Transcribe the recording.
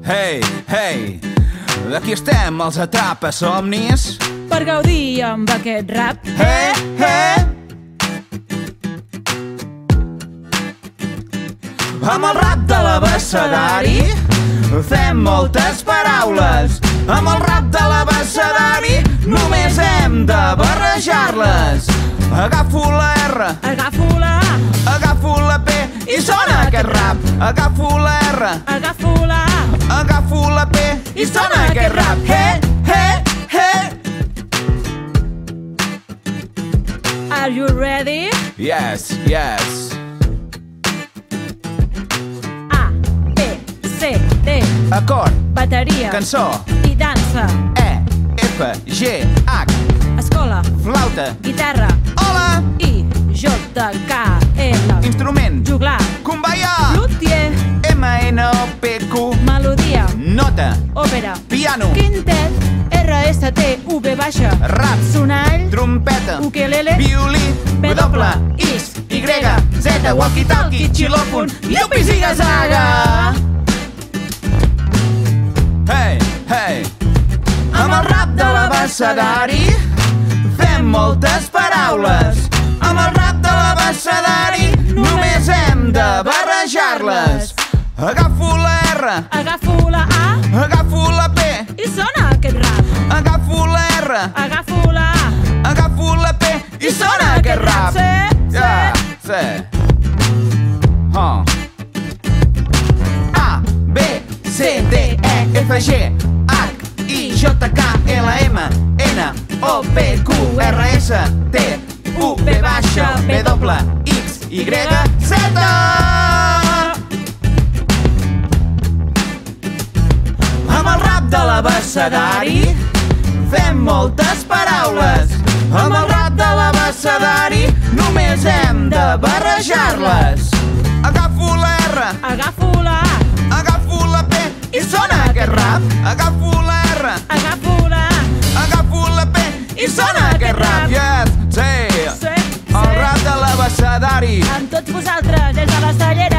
Hey, hey, aquí estem, els Atrapa-somnis, per gaudir amb aquest rap. Amb el rap de l'abecedari fem moltes paraules. Amb el rap de l'abecedari només hem de barrejar-les. Agafo la R, Agafo la A, agafo la P i sona aquest rap. Agafo la R, agafo la A, agafo la P i sona aquest rap. Are you ready? Yes, yes. A, B, C, D, Acord, bateria cançó, i dansa, E, F, G, H, escola, flauta, guitarra, hola, I, J, K, L, instrument, juglar, convallar, luthier, M, N, O, P, Q, melodia, nota, òpera, piano, quintet, R, S, T, U, V baixa, rap, sonall, trompeta, ukelele, violí, W, X, Y, Z, walkie-talkie, xilòfon, llupis i gasaga. Hey, hey, amb el rap de l'abecedari fem moltes paraules. Amb el rap de l'abecedari només hem de barrejar-les. Agafo la R, agafo la A agafo la P i sona aquest rap. agafo la R, Agafo la A, agafo la P i sona aquest rap. Ja, sí. A, B, C, D, E, F, G, H, I, J, K, L, M, N, O, P, Q, R, S, T, U, V baixa, W, X, Y, Z. Amb el rap de l'abecedari fem moltes paraules. Amb el rap de l'abecedari només hem de barrejar-les. Agafo la R, agafo la A, agafo la P i sona aquest rap. Agafo la R, agafo la A, agafo la P i sona aquest rap. Yes, sí, sí, el rap de l'abecedari. amb tots vosaltres des de la Cellera.